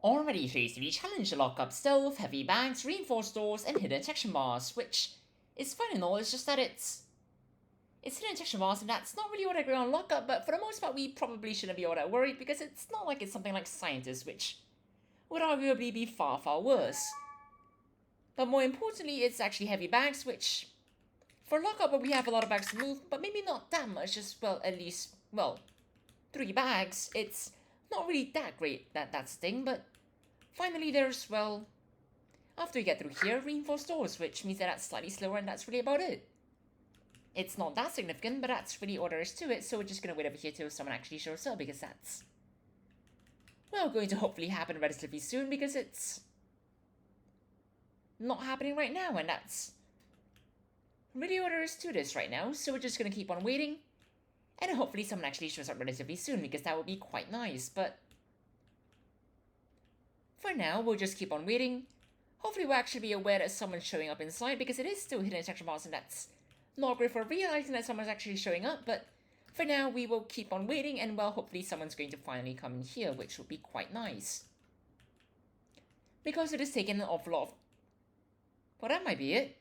Already faced the challenge to lock up stealth, heavy bags, reinforced doors, and hidden detection bars, which is fun and all, it's just that it's hidden detection bars, and that's not really what I agree on lockup, but for the most part we probably shouldn't be all that worried because it's not like it's something like scientists, which would arguably be far, far worse. But more importantly, it's actually heavy bags, which for lockup we have a lot of bags to move, but maybe not that much, just, well, at least, well, 3 bags. It's not really that great, that's the thing, but finally there's, well, after we get through here, reinforced doors, which means that that's slightly slower, and that's really about it. It's not that significant, but that's really all there is to it, so we're just gonna wait over here till someone actually shows up, because that's, well, going to hopefully happen relatively soon, because it's not happening right now, and that's really all there is to this right now, so we're just gonna keep on waiting, and hopefully someone actually shows up relatively soon, because that would be quite nice, but for now, we'll just keep on waiting. Hopefully we'll actually be aware that someone's showing up inside, because it is still hidden detection bars, and that's not great for realizing that someone's actually showing up, but for now, we will keep on waiting, and, well, hopefully someone's going to finally come in here, which would be quite nice. Because it has taken an awful lot of... Well, that might be it.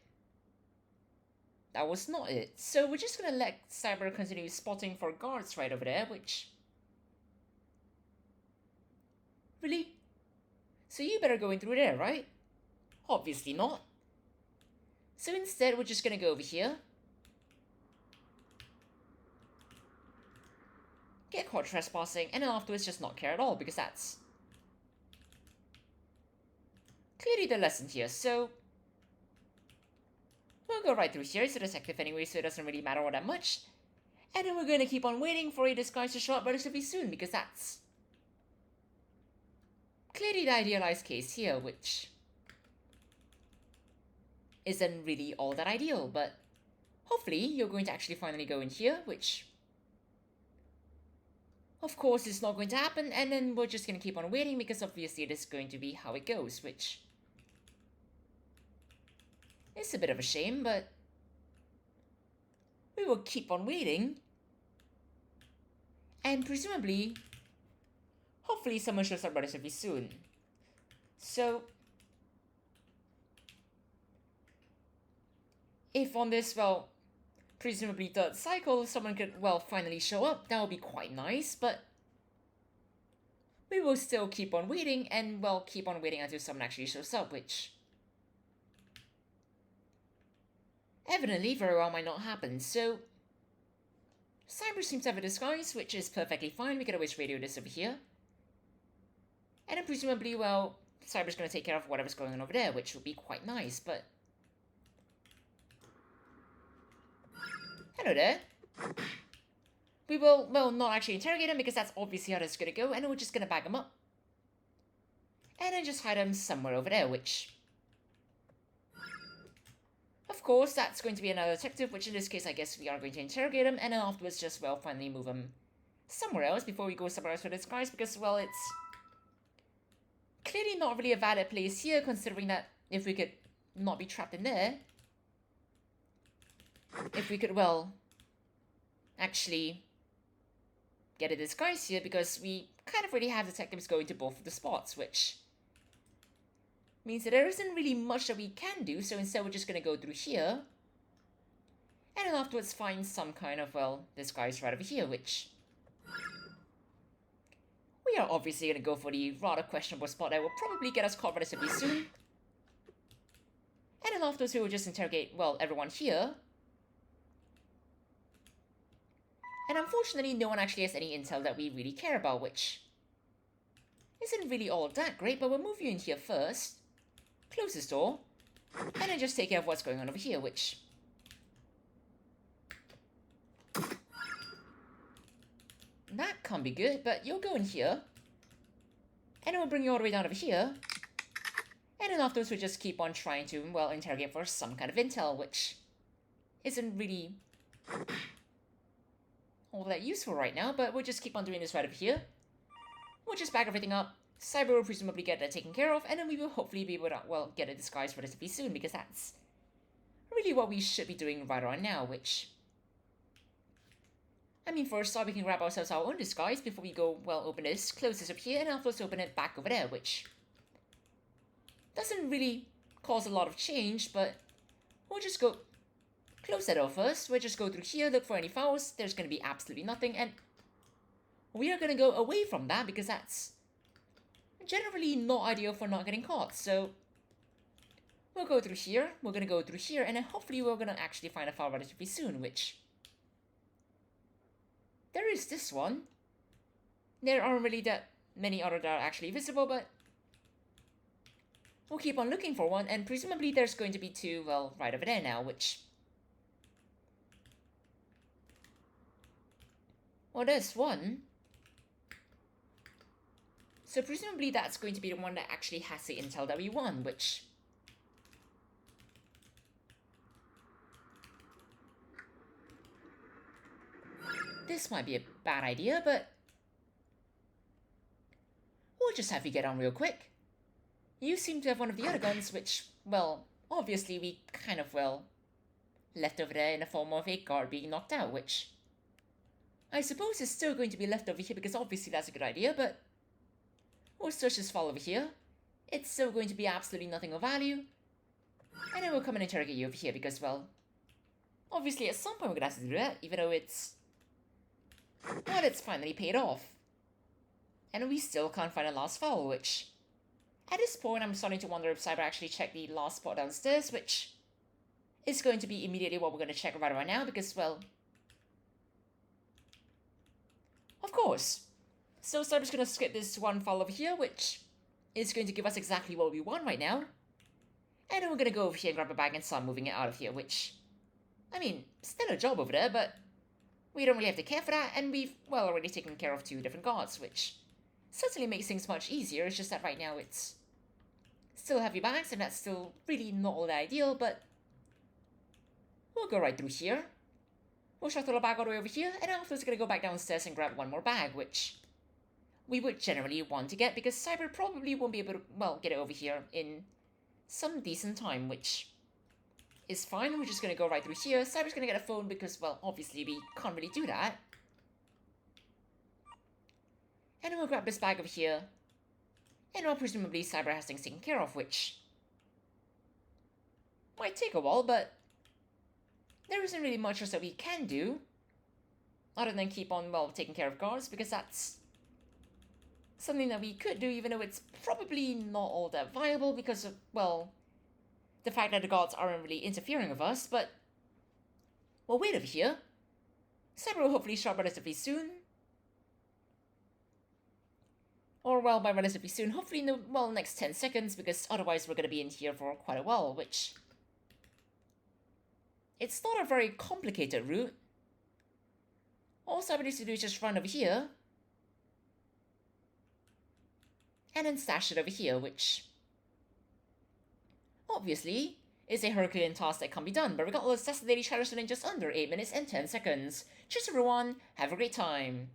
That was not it. So we're just gonna let Cyber continue spotting for guards right over there, which... Really? So you better go in through there, right? Obviously not. So instead, we're just gonna go over here. Get caught trespassing, and then afterwards just not care at all, because that's clearly the lesson here, so we'll go right through here. It's a detective anyway, so it doesn't really matter all that much. And then we're going to keep on waiting for a disguise to show up relatively soon, because that's clearly the idealized case here, which isn't really all that ideal, but hopefully you're going to actually finally go in here, which of course is not going to happen, and then we're just going to keep on waiting, because obviously it is going to be how it goes, which is a bit of a shame, but we will keep on waiting, and presumably, hopefully someone shows up relatively soon. So, if on this, well, presumably third cycle, someone could, well, finally show up, that would be quite nice, but we will still keep on waiting, and, well, keep on waiting until someone actually shows up, which evidently very well might not happen. So Cyber seems to have a disguise, which is perfectly fine. We can always radio this over here. And then presumably, well, Cyber's going to take care of whatever's going on over there, which will be quite nice, but... Hello there. We will, well, not actually interrogate him, because that's obviously how this is going to go, and then we're just going to bag him up. And then just hide him somewhere over there, which... Of course, that's going to be another detective, which in this case I guess we are going to interrogate him, and then afterwards just, well, finally move him somewhere else before we go somewhere else for this guys, because, well, it's clearly not really a valid place here, considering that if we could not be trapped in there, if we could, well, actually get a disguise here, because we kind of already have detectives going to both of the spots, which means that there isn't really much that we can do, so instead we're just going to go through here, and then afterwards find some kind of, well, disguise right over here, which we are obviously going to go for the rather questionable spot that will probably get us caught relatively soon. And then afterwards we will just interrogate, well, everyone here. And unfortunately no one actually has any intel that we really care about, which isn't really all that great, but we'll move you in here first. Close this door, and then just take care of what's going on over here, which... That can't be good, but you'll go in here, and then we'll bring you all the way down over here, and then afterwards we'll just keep on trying to, well, interrogate for some kind of intel, which isn't really all that useful right now, but we'll just keep on doing this right over here. We'll just back everything up. Cyber will presumably get that taken care of, and then we will hopefully be able to, well, get a disguise relatively soon, because that's really what we should be doing right around now, which I mean, first off, we can grab ourselves our own disguise before we go, well, open this, close this up here, and afterwards open it back over there, which doesn't really cause a lot of change, but we'll just go close that off first. We'll just go through here, look for any files. There's going to be absolutely nothing, and we are going to go away from that because that's generally not ideal for not getting caught. So we'll go through here, we're going to go through here, and then hopefully we're going to actually find a file relatively soon, which there is this one. There aren't really that many other that are actually visible, but we'll keep on looking for one, and presumably there's going to be two, well, right over there now, which... well, there's one. So presumably that's going to be the one that actually has the intel that we want, which... this might be a bad idea, but we'll just have you get on real quick. You seem to have one of the other guns, which, well, obviously we kind of, well, left over there in the form of a guard being knocked out, which I suppose is still going to be left over here because obviously that's a good idea, but we'll search this file over here. It's still going to be absolutely nothing of value. And then we'll come and interrogate you over here because, well, obviously at some point we're going to have to do that, even though it's... well, it's finally paid off. And we still can't find a last file, which... at this point, I'm starting to wonder if Cyber actually checked the last spot downstairs, which is going to be immediately what we're going to check right now, because, well... of course. So Cyber's going to skip this one file over here, which is going to give us exactly what we want right now. And then we're going to go over here and grab a bag and start moving it out of here, which... I mean, still a job over there, but... we don't really have to care for that, and we've, well, already taken care of two different guards, which certainly makes things much easier. It's just that right now it's still heavy bags, and that's still really not all that ideal, but we'll go right through here. We'll shuttle a bag all the way over here, and afterwards we're going to go back downstairs and grab one more bag, which we would generally want to get, because Cyber probably won't be able to, well, get it over here in some decent time, which is fine. We're just going to go right through here. Cyber's going to get a phone because, well, obviously we can't really do that. And then we'll grab this bag over here. And well, presumably Cyber has things taken care of, which might take a while, but there isn't really much else that we can do other than keep on, well, taking care of guards, because that's something that we could do, even though it's probably not all that viable because of, well, the fact that the gods aren't really interfering with us, but... well, wait over here. Cyber will hopefully show up relatively soon. Or, well, by relatively soon, hopefully in the, well, next 10 seconds, because otherwise we're going to be in here for quite a while, which... it's not a very complicated route. All Cyber needs to do is just run over here. And then stash it over here, which... obviously, is a Herculean task that can be done, but regardless, that's the Daily Shadow in just under 8 minutes and 10 seconds. Cheers everyone, have a great time.